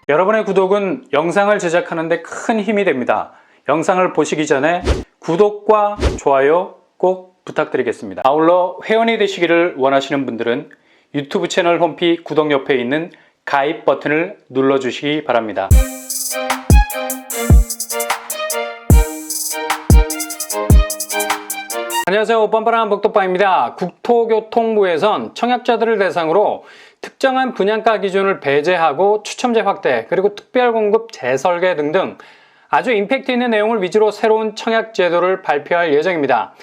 여러분의 구독은 영상을 제작하는 데 큰 힘이 됩니다. 영상을 보시기 전에 구독과 좋아요 꼭 부탁드리겠습니다. 아울러 회원이 되시기를 원하시는 분들은 유튜브 채널 홈피 구독 옆에 있는 가입 버튼을 눌러주시기 바랍니다. 안녕하세요. 뻔뻔한 복덕방입니다. 국토교통부에선 청약자들을 대상으로 특정한 분양가 기준을 배제하고 추첨제 확대, 그리고 특별공급 재설계 등등 아주 임팩트 있는 내용을 위주로 새로운 청약 제도를 발표할 예정입니다.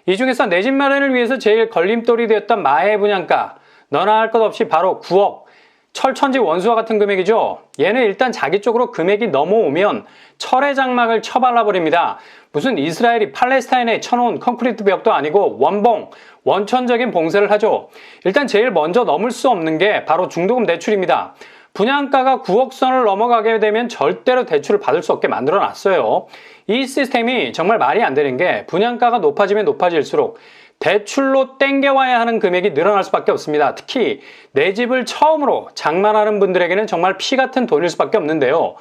이 중에서 내 집 마련을 위해서 제일 걸림돌이 되었던 마해 분양가, 너나 할 것 없이 바로 9억, 철천지 원수와 같은 금액이죠. 얘는 일단 자기 쪽으로 금액이 넘어오면 철의 장막을 쳐발라 버립니다. 무슨 이스라엘이 팔레스타인에 쳐놓은 콘크리트 벽도 아니고 원봉, 원천적인 봉쇄를 하죠. 일단 제일 먼저 넘을 수 없는 게 바로 중도금 대출입니다. 분양가가 9억 선을 넘어가게 되면 절대로 대출을 받을 수 없게 만들어 놨어요. 이 시스템이 정말 말이 안 되는 게 분양가가 높아지면 높아질수록 대출로 땡겨와야 하는 금액이 늘어날 수밖에 없습니다. 특히 내 집을 처음으로 장만하는 분들에게는 정말 피 같은 돈일 수밖에 없는데요.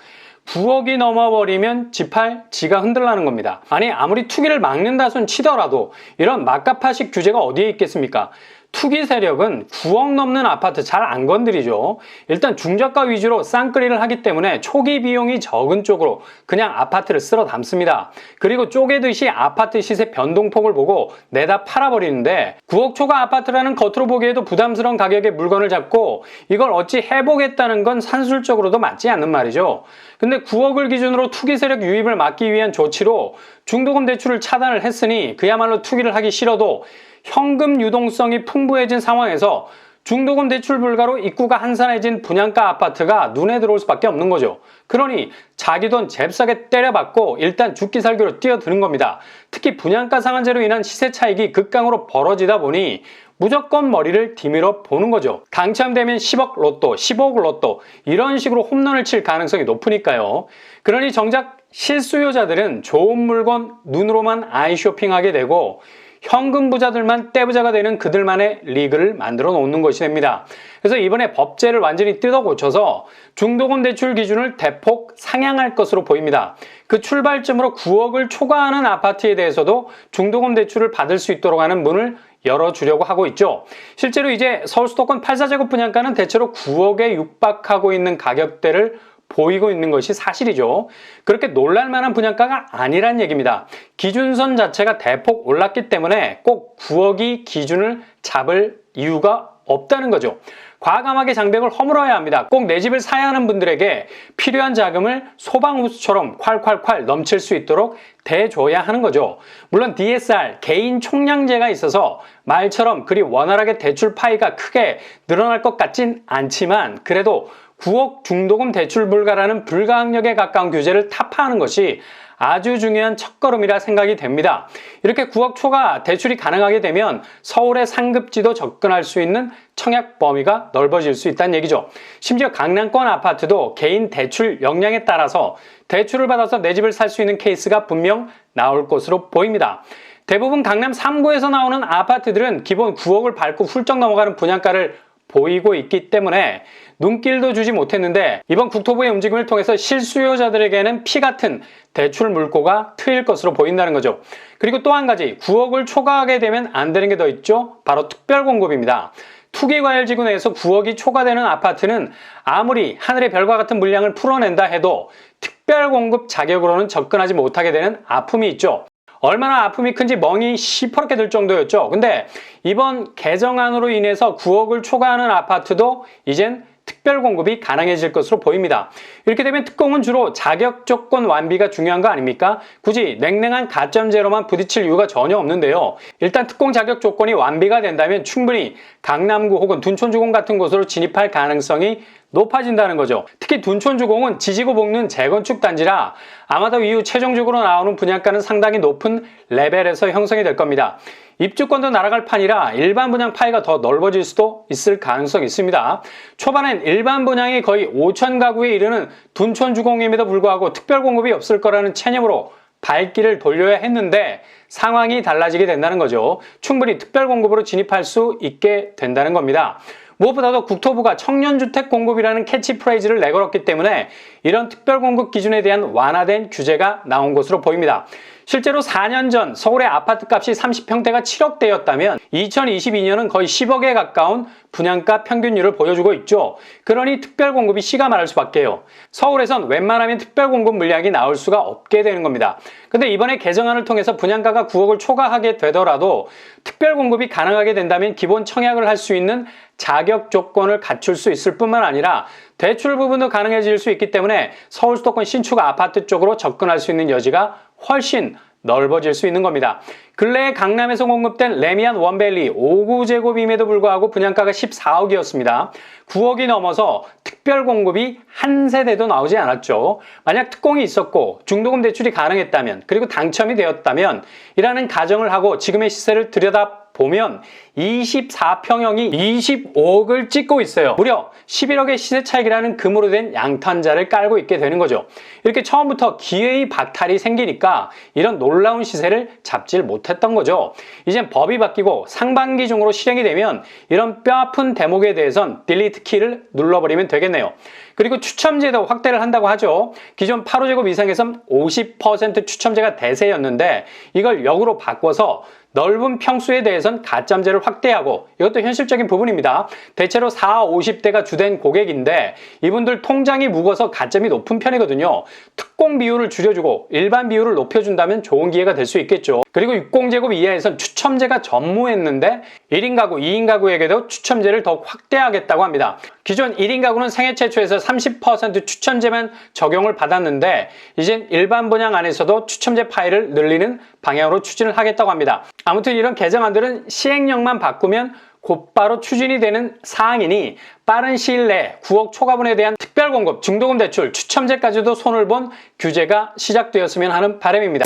9억이 넘어버리면 집할 지가 흔들라는 겁니다. 아니, 아무리 투기를 막는다 손 치더라도 이런 막가파식 규제가 어디에 있겠습니까? 투기 세력은 9억 넘는 아파트 잘 안 건드리죠. 일단 중저가 위주로 쌍끌이를 하기 때문에 초기 비용이 적은 쪽으로 그냥 아파트를 쓸어 담습니다. 그리고 쪼개듯이 아파트 시세 변동폭을 보고 내다 팔아버리는데 9억 초과 아파트라는 겉으로 보기에도 부담스러운 가격의 물건을 잡고 이걸 어찌 해보겠다는 건 산술적으로도 맞지 않는 말이죠. 근데 9억을 기준으로 투기 세력 유입을 막기 위한 조치로 중도금 대출을 차단을 했으니 그야말로 투기를 하기 싫어도 현금 유동성이 풍부해진 상황에서 중도금 대출 불가로 입구가 한산해진 분양가 아파트가 눈에 들어올 수밖에 없는 거죠. 그러니 자기 돈 잽싸게 때려받고 일단 죽기 살기로 뛰어드는 겁니다. 특히 분양가 상한제로 인한 시세 차익이 극강으로 벌어지다 보니 무조건 머리를 디밀어 보는 거죠. 당첨되면 10억 로또, 15억 로또 이런 식으로 홈런을 칠 가능성이 높으니까요. 그러니 정작 실수요자들은 좋은 물건 눈으로만 아이 쇼핑하게 되고 현금 부자들만 떼부자가 되는 그들만의 리그를 만들어 놓는 것이 됩니다. 그래서 이번에 법제를 완전히 뜯어 고쳐서 중도금 대출 기준을 대폭 상향할 것으로 보입니다. 그 출발점으로 9억을 초과하는 아파트에 대해서도 중도금 대출을 받을 수 있도록 하는 문을 열어주려고 하고 있죠. 실제로 이제 서울 수도권 84제곱 분양가는 대체로 9억에 육박하고 있는 가격대를 보이고 있는 것이 사실이죠. 그렇게 놀랄만한 분양가가 아니란 얘기입니다. 기준선 자체가 대폭 올랐기 때문에 꼭 9억이 기준을 잡을 이유가 없다는 거죠. 과감하게 장벽을 허물어야 합니다. 꼭 내 집을 사야 하는 분들에게 필요한 자금을 소방호수처럼 콸콸콸 넘칠 수 있도록 대줘야 하는 거죠. 물론 DSR, 개인 총량제가 있어서 말처럼 그리 원활하게 대출 파이가 크게 늘어날 것 같진 않지만 그래도 9억 중도금 대출 불가라는 불가항력에 가까운 규제를 타파하는 것이 아주 중요한 첫걸음이라 생각이 됩니다. 이렇게 9억 초과 대출이 가능하게 되면 서울의 상급지도 접근할 수 있는 청약 범위가 넓어질 수 있다는 얘기죠. 심지어 강남권 아파트도 개인 대출 역량에 따라서 대출을 받아서 내 집을 살 수 있는 케이스가 분명 나올 것으로 보입니다. 대부분 강남 3구에서 나오는 아파트들은 기본 9억을 밟고 훌쩍 넘어가는 분양가를 보이고 있기 때문에 눈길도 주지 못했는데 이번 국토부의 움직임을 통해서 실수요자들에게는 피 같은 대출 물꼬가 트일 것으로 보인다는 거죠. 그리고 또 한 가지 9억을 초과하게 되면 안 되는 게 더 있죠. 바로 특별공급입니다. 투기과열지구 내에서 9억이 초과되는 아파트는 아무리 하늘의 별과 같은 물량을 풀어낸다 해도 특별공급 자격으로는 접근하지 못하게 되는 아픔이 있죠. 얼마나 아픔이 큰지 멍이 시퍼렇게 들 정도였죠. 근데 이번 개정안으로 인해서 9억을 초과하는 아파트도 이젠 특별 공급이 가능해질 것으로 보입니다. 이렇게 되면 특공은 주로 자격 조건 완비가 중요한 거 아닙니까? 굳이 냉랭한 가점제로만 부딪힐 이유가 전혀 없는데요. 일단 특공 자격 조건이 완비가 된다면 충분히 강남구 혹은 둔촌주공 같은 곳으로 진입할 가능성이 높아진다는 거죠. 특히 둔촌주공은 지지고 볶는 재건축 단지라 아마도 이후 최종적으로 나오는 분양가는 상당히 높은 레벨에서 형성이 될 겁니다. 입주권도 날아갈 판이라 일반 분양 파이가 더 넓어질 수도 있을 가능성이 있습니다. 초반엔 일반 분양이 거의 5천 가구에 이르는 둔촌주공임에도 불구하고 특별 공급이 없을 거라는 체념으로 발길을 돌려야 했는데 상황이 달라지게 된다는 거죠. 충분히 특별 공급으로 진입할 수 있게 된다는 겁니다. 무엇보다도 국토부가 청년주택 공급이라는 캐치프레이즈를 내걸었기 때문에 이런 특별공급 기준에 대한 완화된 규제가 나온 것으로 보입니다. 실제로 4년 전 서울의 아파트값이 30평대가 7억대였다면 2022년은 거의 10억에 가까운 분양가 평균율을 보여주고 있죠. 그러니 특별공급이 씨가 마를 수밖에요. 서울에선 웬만하면 특별공급 물량이 나올 수가 없게 되는 겁니다. 근데 이번에 개정안을 통해서 분양가가 9억을 초과하게 되더라도 특별공급이 가능하게 된다면 기본 청약을 할 수 있는 자격 조건을 갖출 수 있을 뿐만 아니라 대출 부분도 가능해질 수 있기 때문에 서울 수도권 신축 아파트 쪽으로 접근할 수 있는 여지가 훨씬 넓어질 수 있는 겁니다. 근래에 강남에서 공급된 레미안 원밸리 5구제곱임에도 불구하고 분양가가 14억이었습니다. 9억이 넘어서 특별 공급이 한 세대도 나오지 않았죠. 만약 특공이 있었고 중도금 대출이 가능했다면 그리고 당첨이 되었다면 이라는 가정을 하고 지금의 시세를 들여다보면 24평형이 25억을 찍고 있어요. 무려 11억의 시세 차익이라는 금으로 된 양탄자를 깔고 있게 되는 거죠. 이렇게 처음부터 기회의 박탈이 생기니까 이런 놀라운 시세를 잡질 못했던 거죠. 이젠 법이 바뀌고 상반기 중으로 실행이 되면 이런 뼈아픈 대목에 대해선 딜리트 키를 눌러버리면 되겠네요. 그리고 추첨제도 확대를 한다고 하죠. 기존 8호제곱 이상에선 50% 추첨제가 대세였는데 이걸 역으로 바꿔서 넓은 평수에 대해선 가점제를 확대하고 이것도 현실적인 부분입니다. 대체로 40, 50대가 주된 고객인데 이분들 통장이 무거워서 가점이 높은 편이거든요. 특공 비율을 줄여주고 일반 비율을 높여준다면 좋은 기회가 될 수 있겠죠. 그리고 60제곱 이하에선 추첨제가 전무했는데 1인 가구, 2인 가구에게도 추첨제를 더욱 확대하겠다고 합니다. 기존 1인 가구는 생애 최초에서 30% 추첨제만 적용을 받았는데 이젠 일반 분양 안에서도 추첨제 파일을 늘리는 방향으로 추진을 하겠다고 합니다. 아무튼 이런 개정안들은 시행령만 바꾸면 곧바로 추진이 되는 사항이니 빠른 시일 내에 9억 초과분에 대한 특별공급, 중도금 대출, 추첨제까지도 손을 본 규제가 시작되었으면 하는 바람입니다.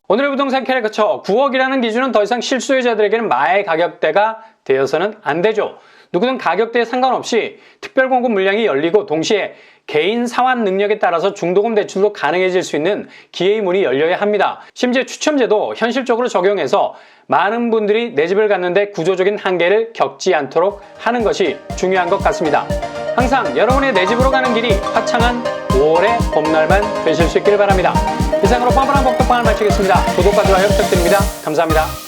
오늘의 부동산 캐릭터처 9억이라는 기준은 더 이상 실수요자들에게는 마의 가격대가 되어서는 안 되죠. 누구든 가격대에 상관없이 특별공급 물량이 열리고 동시에 개인 상환 능력에 따라서 중도금 대출도 가능해질 수 있는 기회의 문이 열려야 합니다. 심지어 추첨제도 현실적으로 적용해서 많은 분들이 내 집을 갖는데 구조적인 한계를 겪지 않도록 하는 것이 중요한 것 같습니다. 항상 여러분의 내 집으로 가는 길이 화창한 5월의 봄날만 되실 수 있길 바랍니다. 이상으로 뻔뻔한 복덕방을 마치겠습니다. 구독과 좋아요 부탁드립니다. 감사합니다.